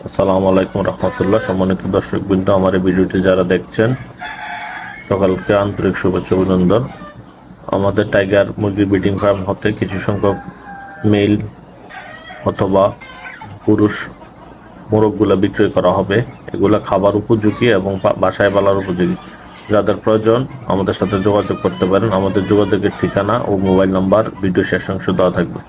আসসালামু আলাইকুম রহমতুল্লাহ। সম্মানিত দর্শকবৃন্দ, আমার এই ভিডিওটি যারা দেখছেন সকলকে আন্তরিক শুভেচ্ছা অভিনন্দন। আমাদের টাইগার মুরগি ব্রিডিং ফার্ম হতে কিছু সংখ্যক মেল অথবা পুরুষ মোরগগুলা বিক্রয় করা হবে। এগুলা খাবার উপযোগী এবং বাসায় পালার উপযোগী। যাদের প্রয়োজন আমাদের সাথে যোগাযোগ করতে পারেন। আমাদের যোগাযোগের ঠিকানা ও মোবাইল নাম্বার ভিডিও শেষ অংশে দেওয়া থাকবে।